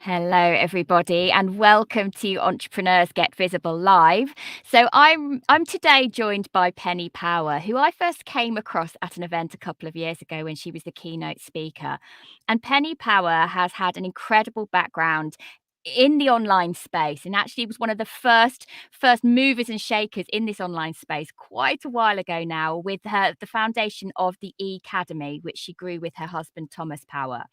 Hello, everybody, and welcome to Entrepreneurs Get Visible Live. So I'm today joined by Penny Power, who I first came across at an event a couple of years ago when she was the keynote speaker. And Penny Power has had an incredible background in the online space, and actually was one of the first movers and shakers in this online space quite a while ago now, with the foundation of the Academy, which she grew with her husband Thomas Power.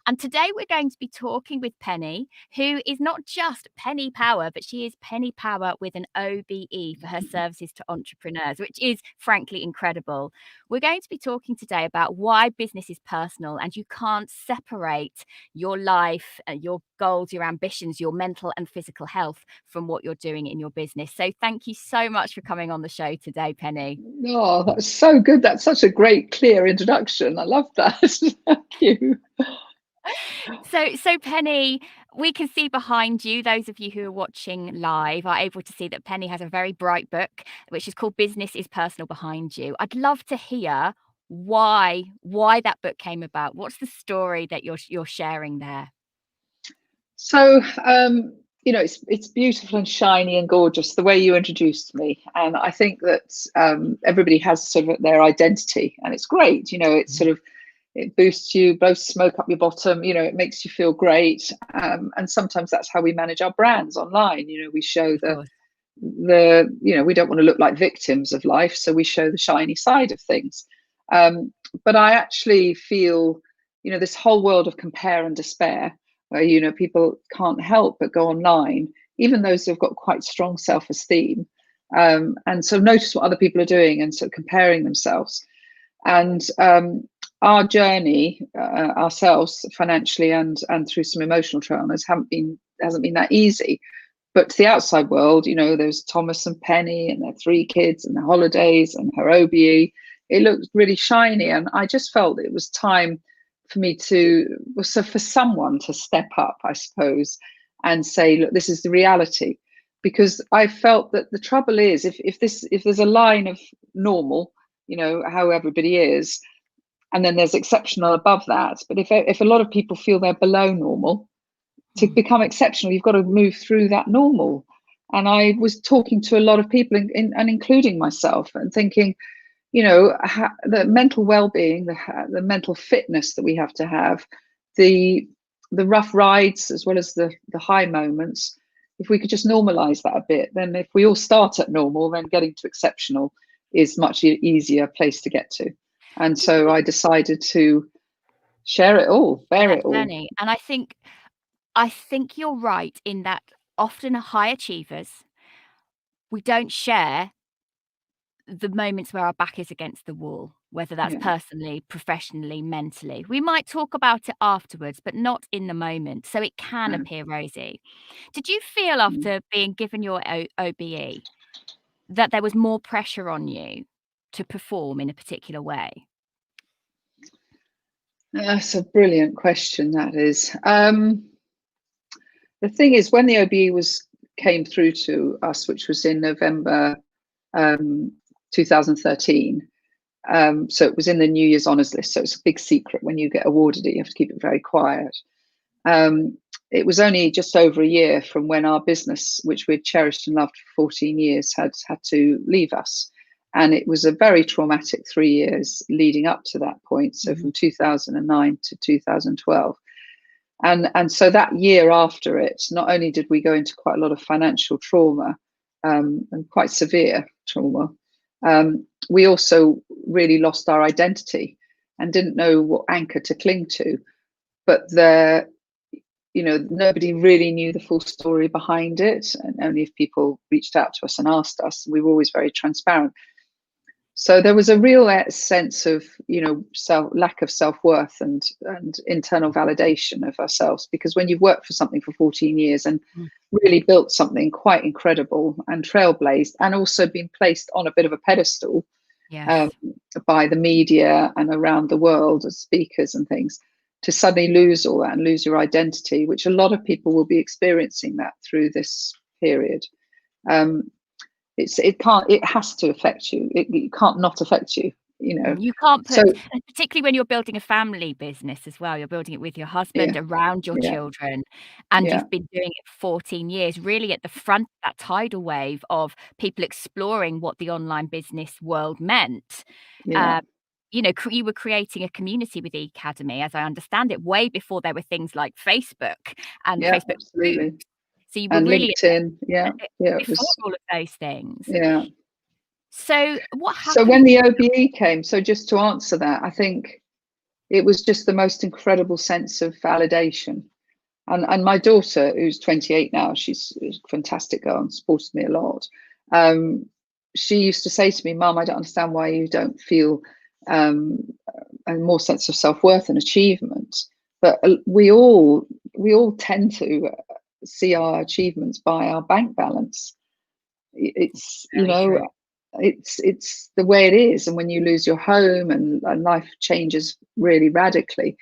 And today we're going to be talking with Penny, who is not just Penny Power, but she is Penny Power with an OBE for her services to entrepreneurs, which is frankly incredible. We're going to be talking today about why business is personal and you can't separate your life, your goals, your ambitions, your mental and physical health from what you're doing in your business. So thank you so much for coming on the show today, Penny. Oh, that's so good. That's such a great, clear introduction. I love that. Thank you. So Penny, we can see behind you, those of you who are watching live are able to see that Penny has a very bright book, which is called Business is Personal behind you. I'd love to hear why that book came about. What's the story that you're sharing there? So, it's beautiful and shiny and gorgeous the way you introduced me, and I think that everybody has sort of their identity, and it's great. It's sort of it boosts you, blows smoke up your bottom. It makes you feel great, and sometimes that's how we manage our brands online. We show Of course. we don't want to look like victims of life, so we show the shiny side of things. But I actually feel, this whole world of compare and despair, where people can't help but go online, even those who've got quite strong self-esteem, and so notice what other people are doing and sort of comparing themselves. And our journey ourselves financially and through some emotional traumas hasn't been that easy. But to the outside world, there's Thomas and Penny and their 3 kids and their holidays and her OBE. It looked really shiny, and I just felt it was time for me for someone to step up, I suppose, and say, look, this is the reality. Because I felt that the trouble is, if there's a line of normal, how everybody is, and then there's exceptional above that. But if a lot of people feel they're below normal, to become exceptional, you've got to move through that normal. And I was talking to a lot of people, and including myself, and thinking, the mental well-being, the mental fitness that we have to have, the rough rides as well as the high moments. If we could just normalize that a bit, then if we all start at normal, then getting to exceptional is much easier place to get to. And so I decided to share it all, bear it all. Journey. And I think you're right in that often high achievers, we don't share the moments where our back is against the wall, whether that's Yeah. personally, professionally, mentally. We might talk about it afterwards, but not in the moment. So it can No. appear rosy. Did you feel after being given your OBE that there was more pressure on you to perform in a particular way? That's a brilliant question, that is. The thing is, when the OBE came through to us, which was in November 2013, so it was in the New Year's honours list, so it's a big secret. When you get awarded it, you have to keep it very quiet. It was only just over a year from when our business, which we'd cherished and loved for 14 years, had to leave us. And it was a very traumatic 3 years leading up to that point. So from 2009 to 2012. And so that year after it, not only did we go into quite a lot of financial trauma, and quite severe trauma, we also really lost our identity and didn't know what anchor to cling to. But nobody really knew the full story behind it, and only if people reached out to us and asked us. We were always very transparent. So there was a real sense of, lack of self-worth and internal validation of ourselves, because when you've worked for something for 14 years and really built something quite incredible and trailblazed, and also been placed on a bit of a pedestal, Yes. by the media and around the world as speakers and things, to suddenly lose all that and lose your identity, which a lot of people will be experiencing that through this period. It has to affect you. It can't not affect you. You can't So put, and particularly when you're building a family business as well, you're building it with your husband, yeah, around your yeah, children, and yeah, you've been doing it for 14 years, really at the front of that tidal wave of people exploring what the online business world meant. yeah, Uh, you were creating a community with the Academy, as I understand it, way before there were things like Facebook and yeah, Facebook absolutely. groups. So you were And really LinkedIn, yeah, yeah, it before was, all of those things. yeah. So what So happened when for the you? OBE came, so just to answer that, I think it was just the most incredible sense of validation. And my daughter, who's 28 now, she's a fantastic girl and supported me a lot. Um, she used to say to me, "Mum, I don't understand why you don't feel um, a more sense of self-worth and achievement." But we all tend to see our achievements by our bank balance. It's Very true. it's the way it is, and when you lose your home and life changes really radically,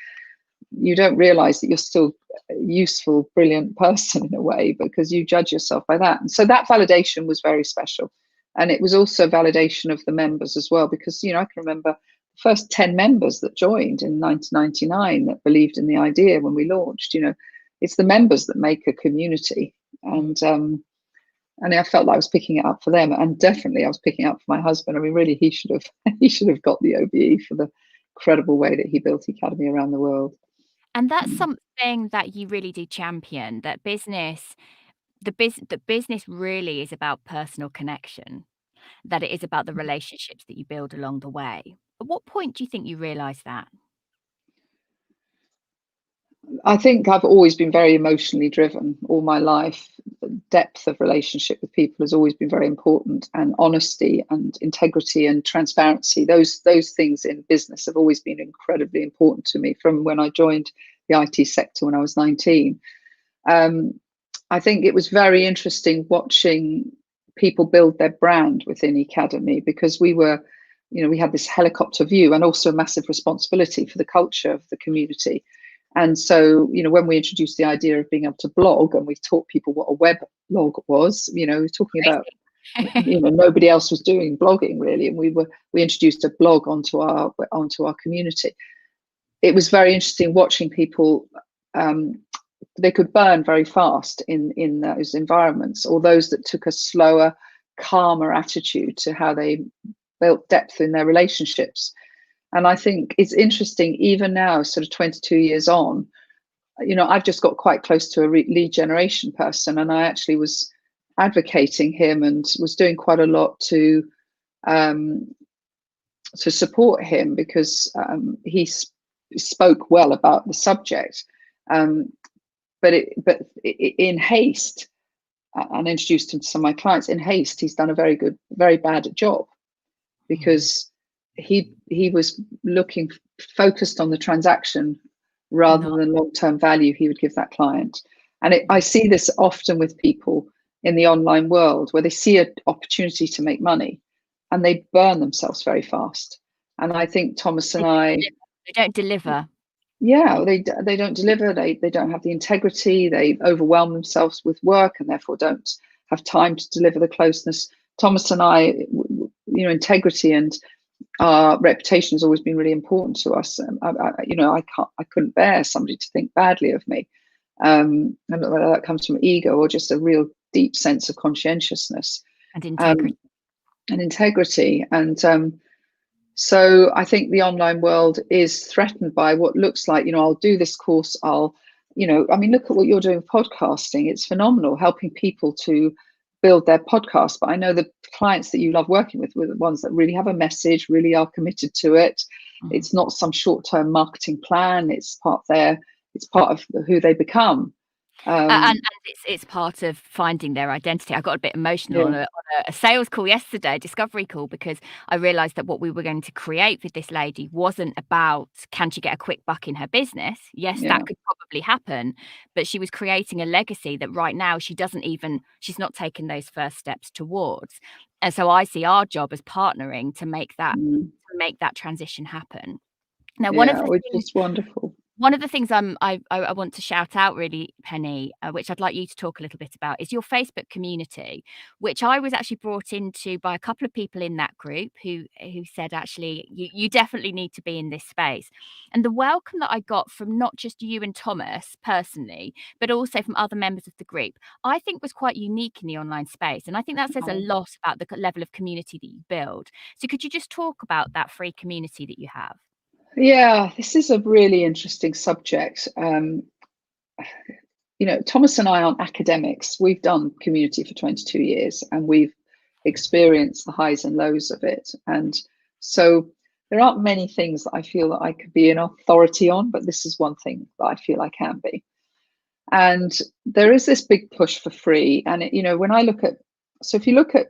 you don't realize that you're still a useful, brilliant person in a way because you judge yourself by that. And so that validation was very special. And it was also validation of the members as well, because, I can remember the first 10 members that joined in 1999 that believed in the idea when we launched. It's the members that make a community. Mm. And I felt like I was picking it up for them, and definitely I was picking it up for my husband. I mean, really, he should have he should have got the OBE for the incredible way that he built the Academy around the world. And that's Mm. something that you really do champion, that the business really is about personal connection, that it is about the relationships that you build along the way. At what point do you think you realised that? I think I've always been very emotionally driven all my life. The depth of relationship with people has always been very important, and honesty and integrity and transparency. Those things in business have always been incredibly important to me from when I joined the IT sector when I was 19. Um, I think it was very interesting watching people build their brand within Academy, because we had this helicopter view and also a massive responsibility for the culture of the community. And so, when we introduced the idea of being able to blog, and we taught people what a web blog was, we're talking about, Crazy. nobody else was doing blogging really, and we introduced a blog onto our community. It was very interesting watching people. They could burn very fast in those environments, or those that took a slower, calmer attitude to how they built depth in their relationships. And I think it's interesting, even now, sort of 22 years on, I've just got quite close to a lead generation person, and I actually was advocating him and was doing quite a lot um, to support him, because he spoke well about the subject. Um, but in haste, and introduced him to some of my clients in haste, he's done a very bad job, Mm. because he was looking focused on the transaction rather Not than long-term value he would give that client. And I mm. see this often with people in the online world, where they see an opportunity to make money and they burn themselves very fast. And I think Thomas They and don't I, deliver. They don't deliver. yeah, they don't deliver. They don't have the integrity. They overwhelm themselves with work and therefore don't have time to deliver the closeness. Thomas and I, integrity and our reputation has always been really important to us. I couldn't bear somebody to think badly of me. I don't know whether that comes from ego or just a real deep sense of conscientiousness, And integrity. um, and integrity. And so I think the online world is threatened by what looks like, I'll do this course, I mean, look at what you're doing with podcasting. It's phenomenal, helping people to build their podcast. But I know the clients that you love working with were the ones that really have a message, really are committed to it. Mhm. It's not some short-term marketing plan. It's part of who they become. And Um, it's part of finding their identity. I got a bit emotional yeah, on a sales call yesterday, a discovery call, because I realised that what we were going to create with this lady wasn't about, can she get a quick buck in her business? Yes, yeah, that could probably happen, but she was creating a legacy that right now she's not taken those first steps towards. And so I see our job as partnering to make that mm, transition happen. Now, one of yeah, the which things is wonderful. One of the things I want to shout out really, Penny, which I'd like you to talk a little bit about, is your Facebook community, which I was actually brought into by a couple of people in that group who said, actually, you definitely need to be in this space. And the welcome that I got from not just you and Thomas personally, but also from other members of the group, I think was quite unique in the online space. And I think that says a lot about the level of community that you build. So could you just talk about that free community that you have? Yeah, this is a really interesting subject. Thomas and I aren't academics. We've done community for 22 years and we've experienced the highs and lows of it. And so there aren't many things that I feel that I could be an authority on, but this is one thing that I feel I can be. And there is this big push for free. And, when I look at, so if you look at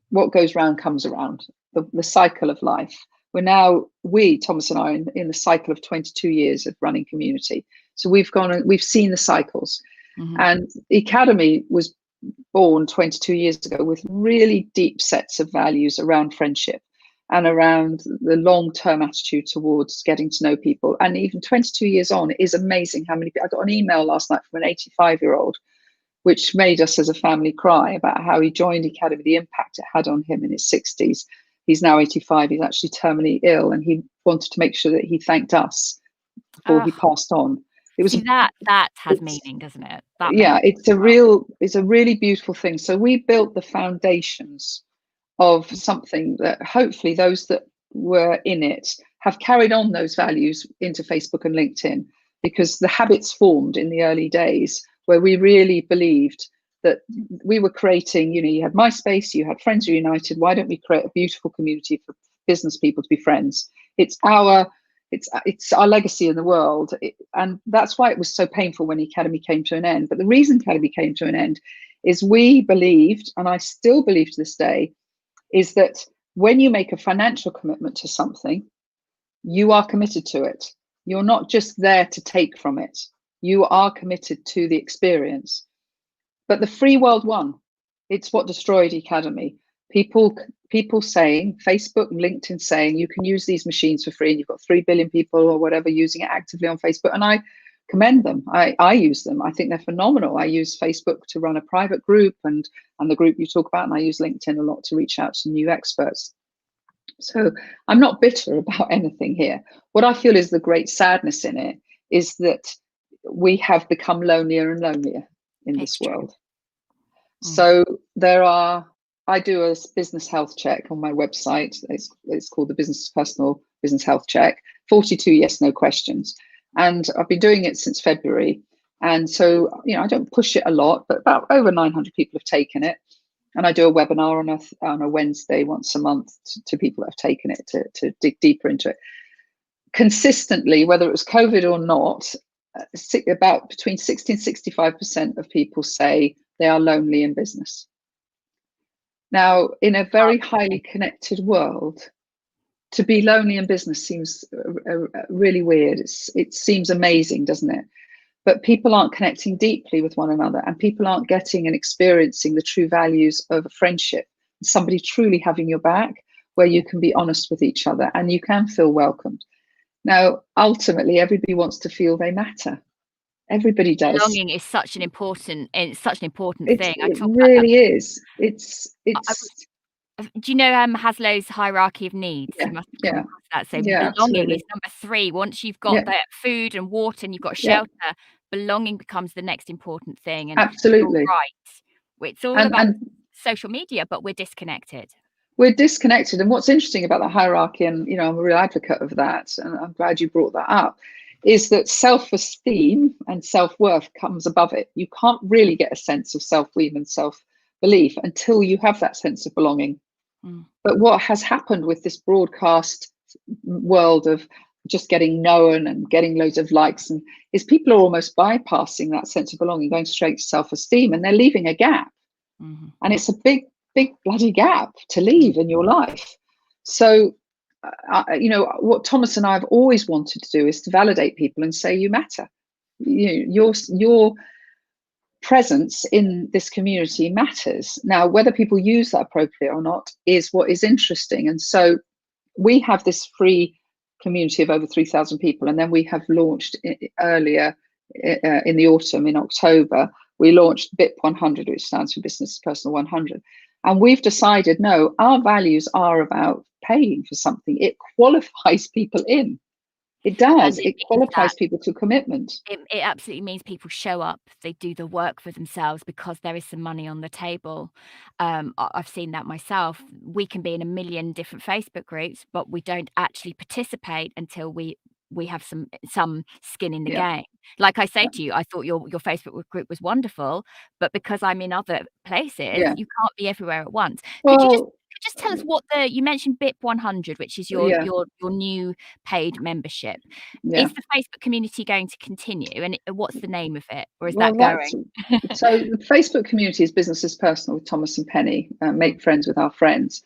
what goes round comes around, the cycle of life. Thomas and I, in the cycle of 22 years of running community. So we've seen the cycles. Mm-hmm. And the Academy was born 22 years ago with really deep sets of values around friendship and around the long-term attitude towards getting to know people. And even 22 years on, it is amazing how many. I got an email last night from an 85-year-old, which made us as a family cry about how he joined Academy, the impact it had on him in his 60s. He's now 85. He's actually terminally ill, and he wanted to make sure that he thanked us before he passed on. It was that has meaning, doesn't it? It's a really beautiful thing. So we built the foundations of something that hopefully those that were in it have carried on those values into Facebook and LinkedIn, because the habits formed in the early days where we really believed that we were creating, you had MySpace, you had Friends Reunited. Why don't we create a beautiful community for business people to be friends? It's our legacy in the world. And that's why it was so painful when the Academy came to an end. But the reason Academy came to an end is we believed, and I still believe to this day, is that when you make a financial commitment to something, you are committed to it. You're not just there to take from it. You are committed to the experience. But the free world won. It's what destroyed Academy. People saying, Facebook and LinkedIn saying, you can use these machines for free, and you've got 3 billion people or whatever using it actively on Facebook. And I commend them. I use them. I think they're phenomenal. I use Facebook to run a private group and the group you talk about, and I use LinkedIn a lot to reach out to new experts. So I'm not bitter about anything here. What I feel is the great sadness in it is that we have become lonelier and lonelier in this world. So I do a business health check on my website. It's called the Personal Business Health Check. 42 yes, no questions. And I've been doing it since February. And so, I don't push it a lot, but about over 900 people have taken it. And I do a webinar on a Wednesday once a month to people that have taken it to dig deeper into it. Consistently, whether it was COVID or not, about between 60 and 65% of people say they are lonely in business. Now, in a very highly connected world, to be lonely in business seems really weird. It seems amazing, doesn't it? But people aren't connecting deeply with one another, and people aren't getting and experiencing the true values of a friendship, somebody truly having your back, where you can be honest with each other and you can feel welcomed. Now, ultimately, everybody wants to feel they matter. Everybody does. Belonging is such an important thing. It really is. It's. Do you know Maslow's hierarchy of needs? Yeah, you must have come across that. So yeah, belonging absolutely. is number 3. Once you've got that food and water and you've got shelter, belonging becomes the next important thing. And absolutely, you're right. It's all about social media, but we're disconnected. We're disconnected. And what's interesting about the hierarchy, and I'm a real advocate of that, and I'm glad you brought that up, is that self-esteem and self-worth comes above it. You can't really get a sense of self-esteem and self-belief until you have that sense of belonging. But what has happened with this broadcast world of just getting known and getting loads of likes is people are almost bypassing that sense of belonging, going straight to self-esteem, and they're leaving a gap. And it's a big bloody gap to leave in your life. So what Thomas and I have always wanted to do is to validate people and say you matter. Your presence in this community matters. Now, whether people use that appropriately or not is what is interesting. And so we have this free community of over 3,000 people. And then we have launched earlier in the autumn, in October, we launched BIP 100, which stands for Business Personal 100. And we've decided, no, our values are about paying for something. It qualifies people in. It does. And it It means that qualifies people to commitment. it absolutely means people show up, they do the work for themselves because there is some money on the table. I've seen that myself. We can be in a million different Facebook groups, but we don't actually participate until we have some skin in the Yeah, game. Like I say yeah. to you, I thought your Facebook group was wonderful, but because I'm in other places, Yeah. you can't be everywhere at once. Could you Well, just tell us what you mentioned BIP 100, which is yeah, your new paid membership. yeah. Is the Facebook community going to continue, and what's the name of it, or is Well, that that's going? so the Facebook community is business is personal with Thomas and Penny, Mm, make friends with our friends.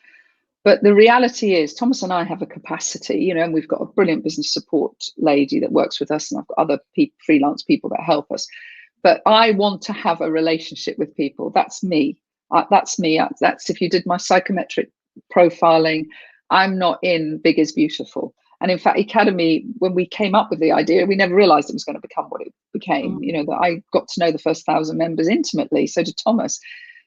But the reality is, Thomas and I have a capacity, and we've got a brilliant business support lady that works with us, and I've got other freelance people that help us. But I want to have a relationship with people. That's me. That's me. That's if you did my psychometric profiling, I'm not in big is beautiful. And in fact, Academy, when we came up with the idea, we never realized it was going to become what it became. mm, That I got to know the first 1,000 members intimately. So did Thomas.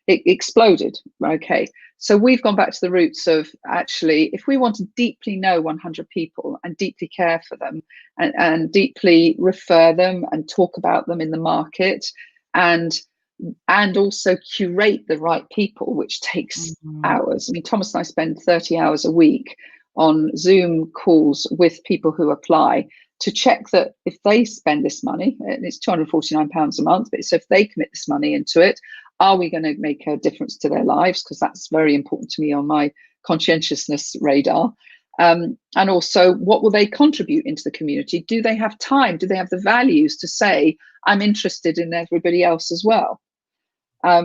It exploded. Okay. So we've gone back to the roots of actually, if we want to deeply know 100 people and deeply care for them and deeply refer them and talk about them in the market and also curate the right people, which takes mhm, hours. I mean, Thomas and I spend 30 hours a week on Zoom calls with people who apply to check that if they spend this money, and it's £249 a month, but so if they commit this money into it, are we going to make a difference to their lives? Because that's very important to me on my conscientiousness radar. And also, what will they contribute into the community? Do they have time? Do they have the values to say, I'm interested in everybody else as well?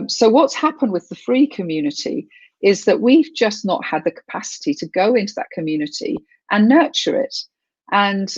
So what's happened with the free community is that we've just not had the capacity to go into that community and nurture it and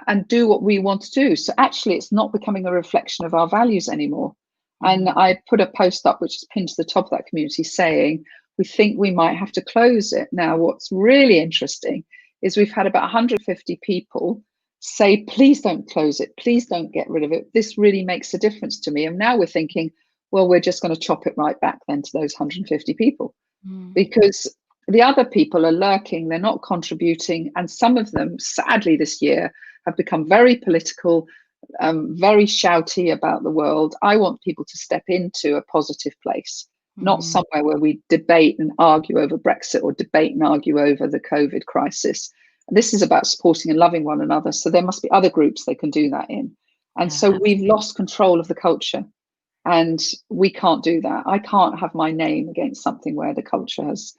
and do what we want to do. So actually, it's not becoming a reflection of our values anymore. And mhm. I put a post up which is pinned to the top of that community saying we think we might have to close it. Now, what's really interesting is we've had about 150 people say, please don't close it, please don't get rid of it. This really makes a difference to me. And now we're thinking, well, we're just going to chop it right back then to those 150 people Mm. because the other people are lurking, they're not contributing. And some of them, sadly, this year have become very political, very shouty about the world. I want people to step into a positive place, not Mm. somewhere where we debate and argue over Brexit or debate and argue over the COVID crisis. This is about supporting and loving one another. So there must be other groups they can do that in. And Yeah, so we've absolutely. lost control of the culture. And we can't do that. I can't have my name against something where the culture has.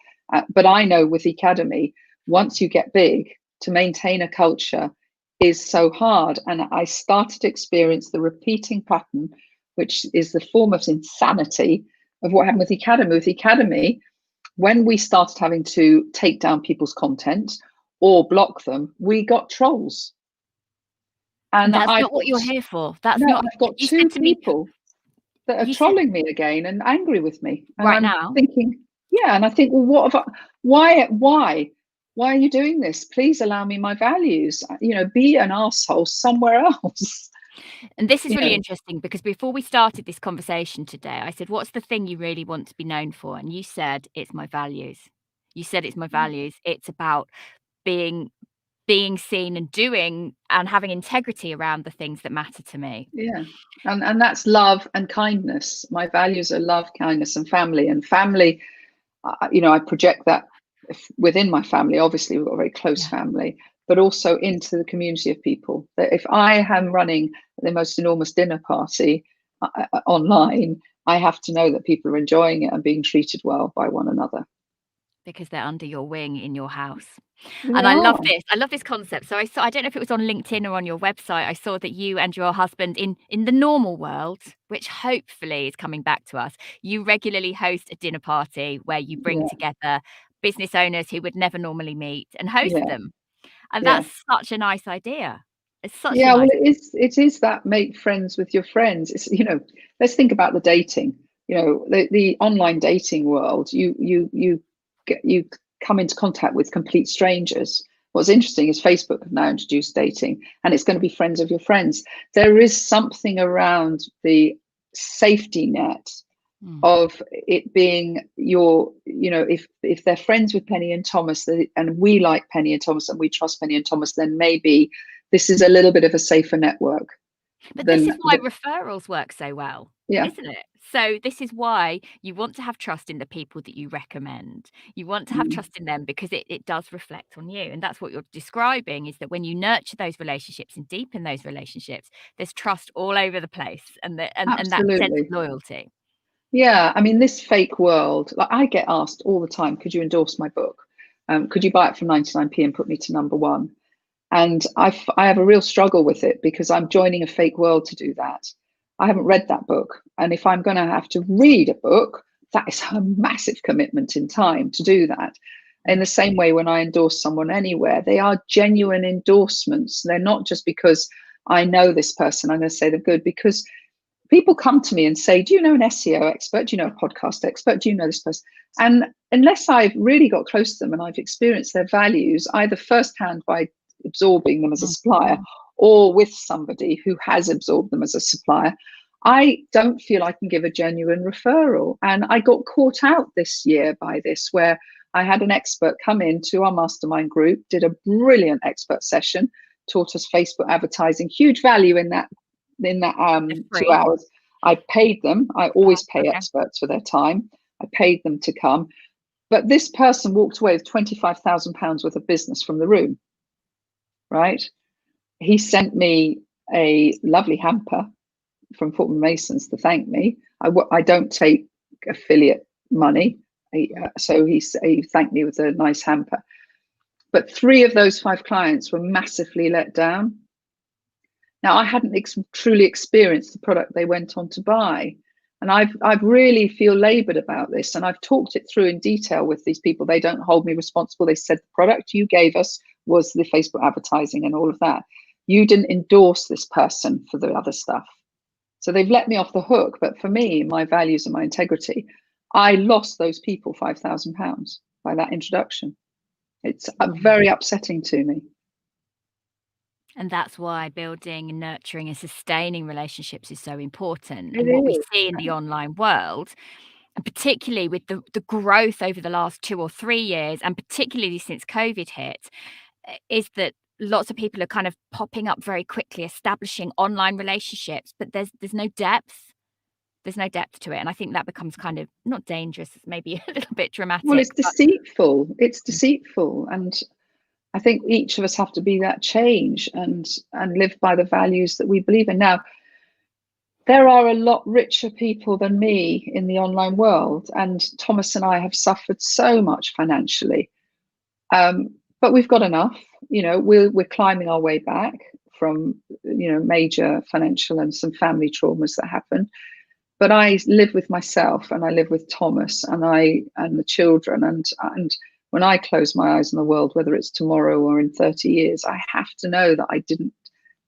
But I know with the Academy, once you get big, to maintain a culture is so hard. And I started to experience the repeating pattern, which is the form of insanity of what happened with the Academy. With the Academy, when we started having to take down people's content or block them, we got trolls. And And that's I've not what got you're here for. That's no, not I've got you said two to me people that are you said trolling me again and angry with me. And right I'm now. thinking, yeah, and I think, well, what have I, why are you doing this? Please allow me my values. Be an asshole somewhere else. And this is you really know, interesting because before we started this conversation today, I said, "What's the thing you really want to be known for?" And you said, "It's my values." You said, "It's my values." It's about being seen and doing and having integrity around the things that matter to me. yeah. And that's love and kindness. My values are love, kindness, and family. And family, I project that within my family. Obviously, we've got a very close Yeah. family, but also into the community of people. That if I am running the most enormous dinner party online, I have to know that people are enjoying it and being treated well by one another. Because they're under your wing in your house. They And I love are. this. I love this concept. So I don't know if it was on LinkedIn or on your website. I saw that you and your husband in the normal world, which hopefully is coming back to us, you regularly host a dinner party where you bring Yeah, together business owners who would never normally meet and host yeah, them. And yeah. that's such a nice idea. It's such a Yeah, well, nice it is that make friends with your friends. Let's think about the dating. The online dating world. You come into contact with complete strangers. What's interesting is Facebook have now introduced dating, and it's going to be friends of your friends. There is something around the safety net of it being your, if they're friends with Penny and Thomas, and we like Penny and Thomas and we trust Penny and Thomas, then maybe this is a little bit of a safer network. But this is why referrals work so well, yeah, isn't it? So this is why you want to have trust in the people that you recommend. You want to have trust in them because it does reflect on you. And that's what you're describing, is that when you nurture those relationships and deepen those relationships, there's trust all over the place, and that sense of absolutely. loyalty. Yeah, I mean, this fake world, like I get asked all the time, could you endorse my book? Could you buy it for 99p and put me to #1? And I have a real struggle with it because I'm joining a fake world to do that. I haven't read that book. And if I'm going to have to read a book, that is a massive commitment in time to do that. In the same way, when I endorse someone anywhere, they are genuine endorsements. They're not just because I know this person, I'm going to say they're good, because people come to me and say, do you know an SEO expert? Do you know a podcast expert? Do you know this person? And unless I've really got close to them and I've experienced their values, either firsthand by absorbing them as a supplier or with somebody who has absorbed them as a supplier, I don't feel I can give a genuine referral. And I got caught out this year by this, where I had an expert come into our mastermind group, did a brilliant expert session, taught us Facebook advertising, huge value in that 2 hours. I paid them. I always pay experts for their time. I paid them to come. But this person walked away with £25,000 worth of business from the room, right? He sent me a lovely hamper from Fortnum Masons to thank me. I don't take affiliate money. So he thanked me with a nice hamper. But 3 of those 5 clients were massively let down. Now, I hadn't truly experienced the product they went on to buy. And I've really feel labored about this. And I've talked it through in detail with these people. They don't hold me responsible. They said the product you gave us was the Facebook advertising and all of that. You didn't endorse this person for the other stuff. So they've let me off the hook. But for me, my values and my integrity, I lost those people £5,000 by that introduction. It's very upsetting to me. And that's why building and nurturing and sustaining relationships is so important. It And what we is. see in the online world, and particularly with the growth over the last 2 or 3 years, and particularly since COVID hit, is that lots of people are kind of popping up very quickly, establishing online relationships, but there's no depth. There's no depth to it. And I think that becomes kind of, not dangerous, it's maybe a little bit Well, dramatic, it's but deceitful. It's deceitful. And I think each of us have to be that change and live by the values that we believe in. Now, there are a lot richer people than me in the online world, and Thomas and I have suffered so much financially. But we've got enough. We're climbing our way back from major financial and some family traumas that happened. But I live with myself, and I live with Thomas, and the children, and when I close my eyes on the world, whether it's tomorrow or in 30 years, I have to know that I didn't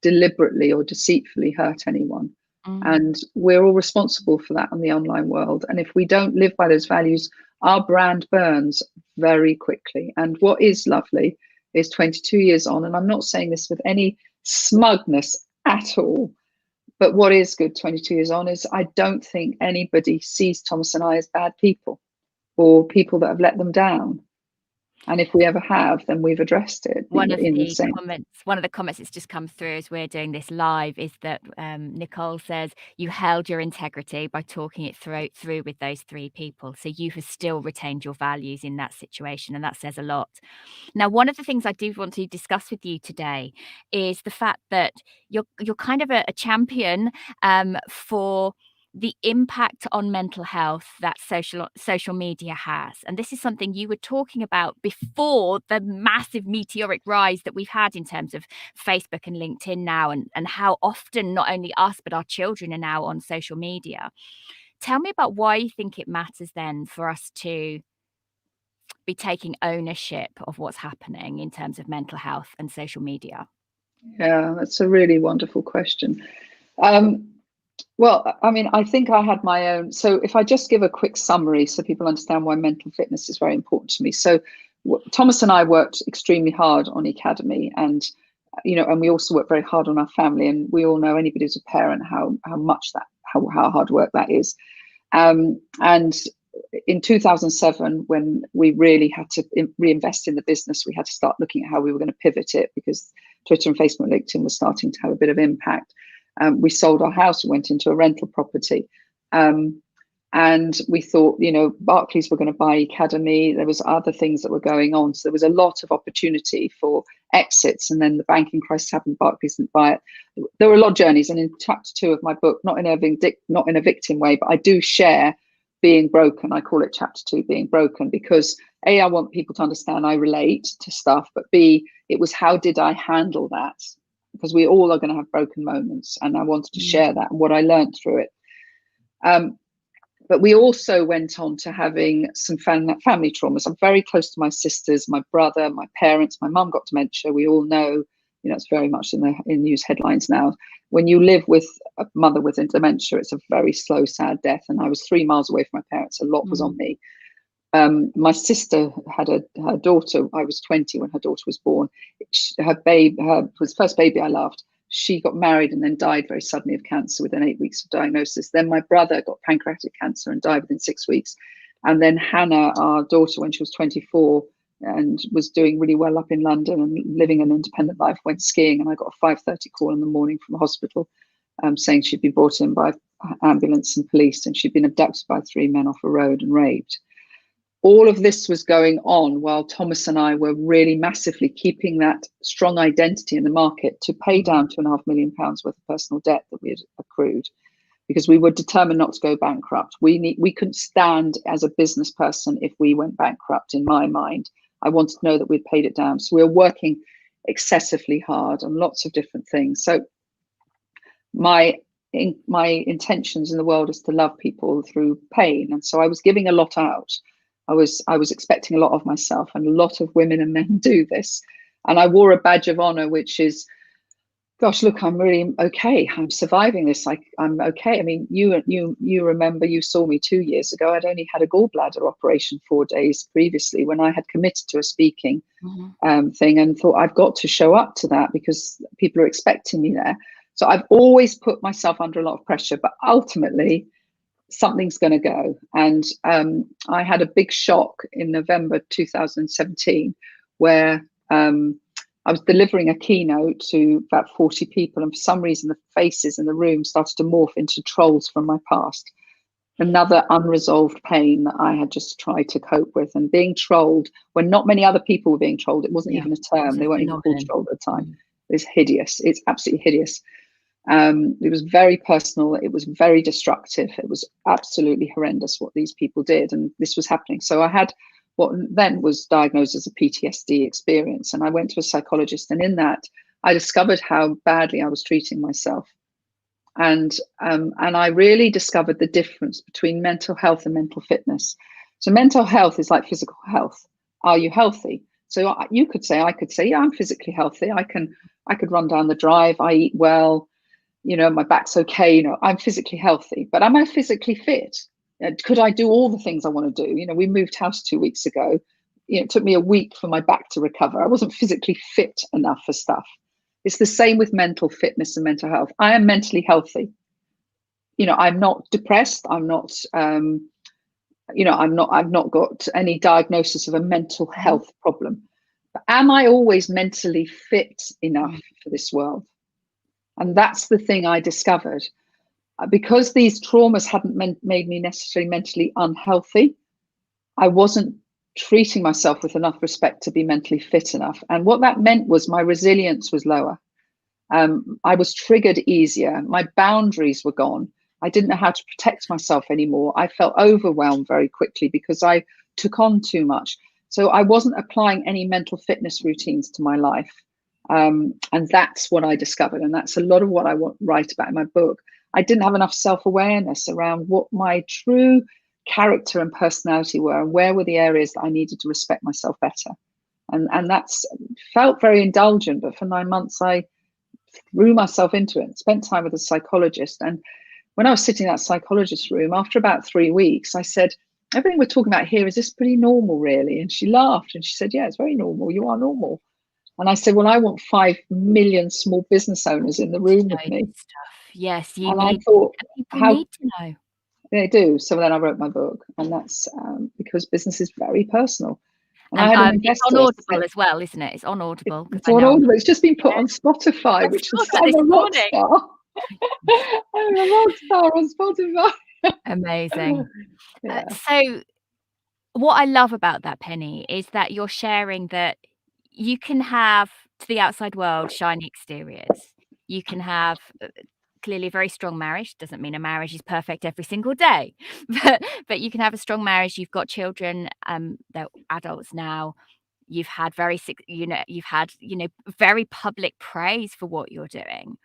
deliberately or deceitfully hurt anyone. And we're all responsible for that in the online world. And if we don't live by those values, our brand burns very quickly. And what is lovely is 22 years on, and I'm not saying this with any smugness at all, but what is good 22 years on is I don't think anybody sees Thomas and I as bad people or people that have let them down. And if we ever have, then we've addressed it. one of the comments that's just come through as we're doing this live is that Nicole says you held your integrity by talking it through with those 3 people. So you have still retained your values in that situation, and that says a lot. Now, one of the things I do want to discuss with you today is the fact that you're kind of a champion for the impact on mental health that social media has. And this is something you were talking about before the massive meteoric rise that we've had in terms of Facebook and LinkedIn now, and how often not only us but our children are now on social media. Tell me about why you think it matters then for us to be taking ownership of what's happening in terms of mental health and social media. Yeah, that's a really wonderful question. Well, I mean, I think I had my own. So if I just give a quick summary so people understand why mental fitness is very important to me. So Thomas and I worked extremely hard on Academy, and and we also worked very hard on our family. And we all know, anybody who's a parent, how hard work that is. And in 2007, when we really had to reinvest in the business, we had to start looking at how we were going to pivot it, because Twitter and Facebook and LinkedIn was starting to have a bit of impact. We sold our house and went into a rental property. And we thought, Barclays were going to buy Academy. There was other things that were going on. So there was a lot of opportunity for exits. And then the banking crisis happened. Barclays didn't buy it. There were a lot of journeys. And in chapter 2 of my book, not in a victim way, but I do share being broken. I call it chapter 2, being broken, because A, I want people to understand I relate to stuff, but B, it was how did I handle that? Because we all are going to have broken moments. And I wanted to share that and what I learned through it. But we also went on to having some family traumas. I'm very close to my sisters, my brother, my parents. My mum got dementia. We all know, it's very much in news headlines now. When you live with a mother with dementia, it's a very slow, sad death. And I was 3 miles away from my parents. A lot was on me. My sister had her daughter. I was 20 when her daughter was born. Her first baby I loved. She got married and then died very suddenly of cancer within 8 weeks of diagnosis. Then my brother got pancreatic cancer and died within 6 weeks. And then Hannah, our daughter, when she was 24 and was doing really well up in London and living an independent life, went skiing. And I got a 5:30 call in the morning from the hospital saying she'd been brought in by ambulance and police, and she'd been abducted by 3 men off a road and raped. All of this was going on while Thomas and I were really massively keeping that strong identity in the market to pay down £2.5 million worth of personal debt that we had accrued, because we were determined not to go bankrupt. We couldn't stand as a business person if we went bankrupt, in my mind. I wanted to know that we'd paid it down. So we were working excessively hard on lots of different things. So my intentions in the world is to love people through pain. And so I was giving a lot out. I was expecting a lot of myself, and a lot of women and men do this. And I wore a badge of honor, which is, gosh, look, I'm really okay. I'm surviving this. I'm okay. I mean, you remember, you saw me 2 years ago. I'd only had a gallbladder operation 4 days previously, when I had committed to a speaking thing and thought I've got to show up to that because people are expecting me there. So I've always put myself under a lot of pressure, but ultimately something's going to go. And I had a big shock in November 2017, where I was delivering a keynote to about 40 people, and for some reason the faces in the room started to morph into trolls from my past. Another unresolved pain that I had just tried to cope with. And being trolled when not many other people were being trolled, it wasn't even a term. They weren't even called trolled at the time. It's hideous. It's absolutely hideous. It was very personal. It was very destructive. It was absolutely horrendous what these people did. And this was happening. So I had what then was diagnosed as a PTSD experience. And I went to a psychologist. And in that, I discovered how badly I was treating myself. And I really discovered the difference between mental health and mental fitness. So mental health is like physical health. Are you healthy? So I could say, yeah, I'm physically healthy. I could run down the drive. I eat well. My back's okay. I'm physically healthy, but am I physically fit? Could I do all the things I want to do? We moved house 2 weeks ago. It took me a week for my back to recover. I wasn't physically fit enough for stuff. It's the same with mental fitness and mental health. I am mentally healthy. I'm not depressed. I'm not, I've not got any diagnosis of a mental health problem. But am I always mentally fit enough for this world? And that's the thing I discovered. Because these traumas hadn't made me necessarily mentally unhealthy, I wasn't treating myself with enough respect to be mentally fit enough. And what that meant was my resilience was lower. I was triggered easier. My boundaries were gone. I didn't know how to protect myself anymore. I felt overwhelmed very quickly because I took on too much. So I wasn't applying any mental fitness routines to my life. And that's what I discovered. And that's a lot of what I write about in my book. I didn't have enough self-awareness around what my true character and personality were, and where were the areas that I needed to respect myself better. And that's felt very indulgent, but for 9 months, I threw myself into it, spent time with a psychologist. And when I was sitting in that psychologist's room, after about 3 weeks, I said, everything we're talking about here, is this pretty normal, really? And she laughed and she said, yeah, it's very normal. You are normal. And I said, well, I want 5 million small business owners in the To room know with me. this stuff. Yes, you And I need, thought, and people how need to know. they do. So then I wrote my book, and that's because business is very personal. And I And had an it's on investor Audible said, as well, isn't it? It's on Audible because it's I on know I'm, Audible. It's just been put yeah, on Spotify, I which saw is that I'm this a rock morning. star. I'm a rock star on Spotify. Amazing. Yeah. So what I love about that, Penny, is that you're sharing that you can have, to the outside world, shiny exteriors. You can have clearly a very strong marriage. Doesn't mean a marriage is perfect every single day, but you can have a strong marriage. You've got children, they're adults now. You've had you've had, very public praise for what you're doing.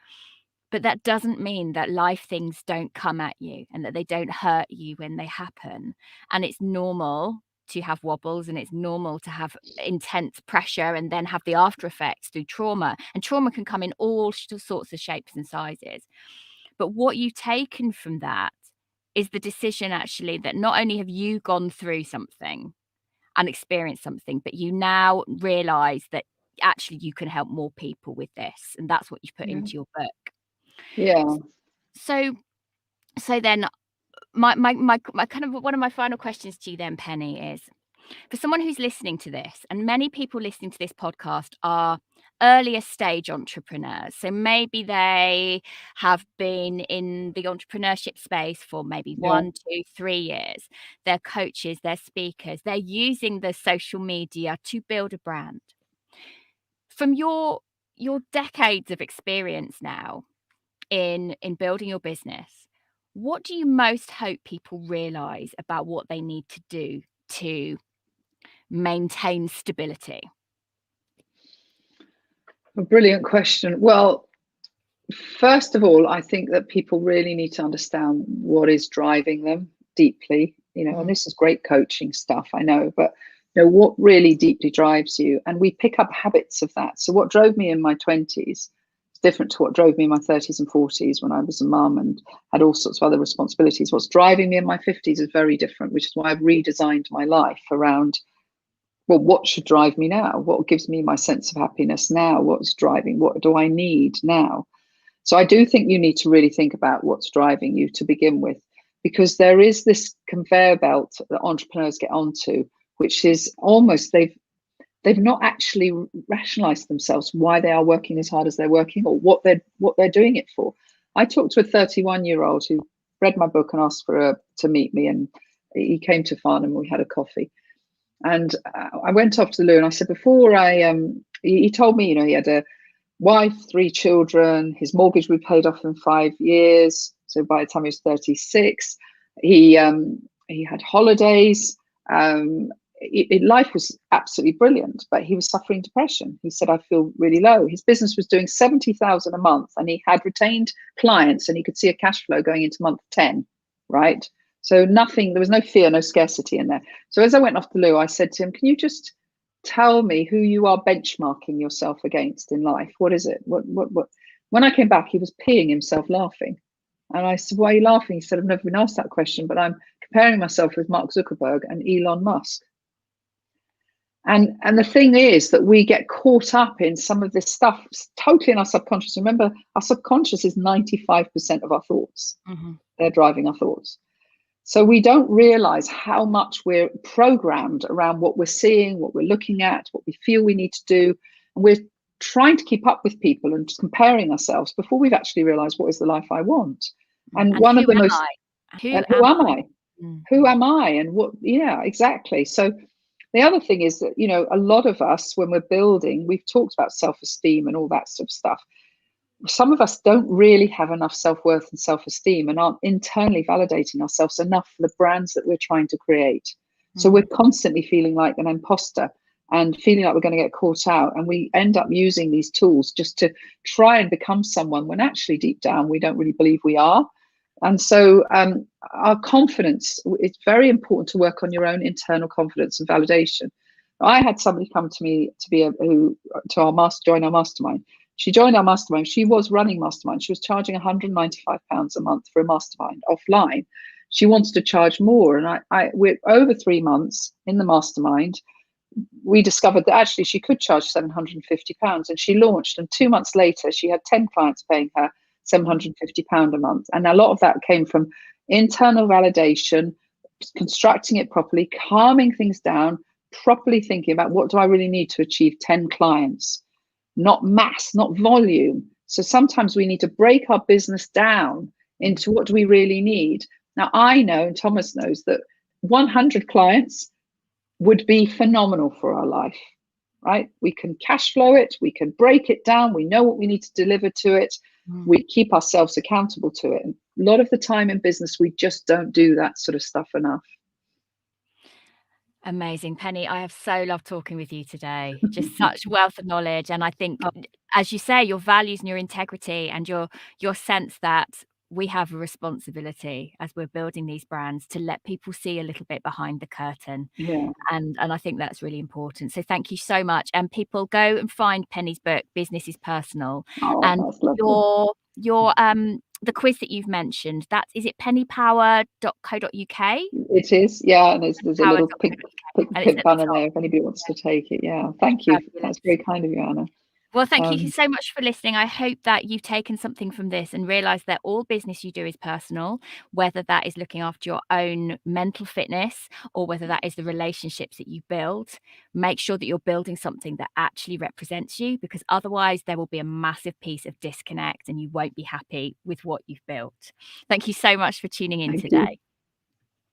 But that doesn't mean that life things don't come at you and that they don't hurt you when they happen. And it's normal to have wobbles, and it's normal to have intense pressure and then have the after effects through trauma. And trauma can come in all sorts of shapes and sizes. But what you've taken from that is the decision actually that not only have you gone through something and experienced something, but you now realize that actually you can help more people with this. And that's what you've put Yeah. into your book. Yeah. So then my kind of one of my final questions to you then, Penny, is for someone who's listening to this, and many people listening to this podcast are earlier stage entrepreneurs. So maybe they have been in the entrepreneurship space for maybe Yeah. 1, 2, 3 years. They're coaches, they're speakers, they're using the social media to build a brand. From your decades of experience now in building your business, what do you most hope people realize about what they need to do to maintain stability? A brilliant question. Well, first of all, I think that people really need to understand what is driving them deeply, and Mhm. this is great coaching stuff, I know, but what really deeply drives you. And we pick up habits of that. So what drove me in my 20s is different to what drove me in my 30s and 40s when I was a mum and had all sorts of other responsibilities. What's driving me in my 50s is very different, which is why I've redesigned my life around, well, what should drive me now? What gives me my sense of happiness now? What's driving? What do I need now? So I do think you need to really think about what's driving you to begin with, because there is this conveyor belt that entrepreneurs get onto, which is almost they've not actually rationalized themselves why they are working as hard as they're working or what they're doing it for. I talked to a 31-year-old who read my book and asked to meet me, and he came to Farnham and we had a coffee. And I went off to the loo and I said, before he told me, he had a wife, 3 children, his mortgage we paid off in 5 years. So by the time he was 36, he had holidays. Life was absolutely brilliant, but he was suffering depression. He said, I feel really low. His business was doing 70,000 a month and he had retained clients and he could see a cash flow going into month 10, right? So there was no fear, no scarcity in there. So as I went off the loo, I said to him, can you just tell me who you are benchmarking yourself against in life? What is it? What? When I came back, he was peeing himself laughing. And I said, why are you laughing? He said, I've never been asked that question, but I'm comparing myself with Mark Zuckerberg and Elon Musk. And the thing is that we get caught up in some of this stuff totally in our subconscious. Remember, our subconscious is 95% of our thoughts. Mhm. They're driving our thoughts. So we don't realize how much we're programmed around what we're seeing, what we're looking at, what we feel we need to do. And we're trying to keep up with people and comparing ourselves before we've actually realized what is the life I want. And And one who of the am most, I? Who and who am am I? I? Mm. Who am I? And what, yeah, exactly. So the other thing is that, a lot of us, when we're building, we've talked about self-esteem and all that sort of stuff. Some of us don't really have enough self-worth and self-esteem and aren't internally validating ourselves enough for the brands that we're trying to create. So Mm. we're constantly feeling like an imposter and feeling like we're going to get caught out. And we end up using these tools just to try and become someone when actually deep down we don't really believe we are. And so our confidence, it's very important to work on your own internal confidence and validation. I had somebody come to me join our mastermind. She joined our mastermind. She was running mastermind. She was charging £195 a month for a mastermind offline. she wanted to charge more. And we're over 3 months in the mastermind. We discovered that actually she could charge £750, and she launched. And 2 months later, she had 10 clients paying her £750 a month. And a lot of that came from internal validation, constructing it properly, calming things down, properly thinking about what do I really need to achieve 10 clients, not mass, not volume. So sometimes we need to break our business down into what do we really need. Now, I know, and Thomas knows, that 100 clients would be phenomenal for our life, right? We can cash flow it, we can break it down, we know what we need to deliver to it, we keep ourselves accountable to it. And a lot of the time in business, we just don't do that sort of stuff enough. Amazing. Penny, I have so loved talking with you today. Just such wealth of knowledge. And I think, as you say, your values and your integrity and your sense that we have a responsibility as we're building these brands to let people see a little bit behind the curtain. Yeah. And I think that's really important. So thank you so much. And people, go and find Penny's book, Business is Personal. Oh, And that's lovely. your the quiz that you've mentioned, is it pennypower.co.uk? It is, yeah, and there's a little pink And it's at the banner top. there if anybody wants to take it. Yeah, thank you. Fabulous. That's very kind of you, Anna. Well, thank you so much for listening. I hope that you've taken something from this and realized that all business you do is personal, whether that is looking after your own mental fitness or whether that is the relationships that you build. Make sure that you're building something that actually represents you, because otherwise there will be a massive piece of disconnect and you won't be happy with what you've built. Thank you so much for tuning in Thank today. you.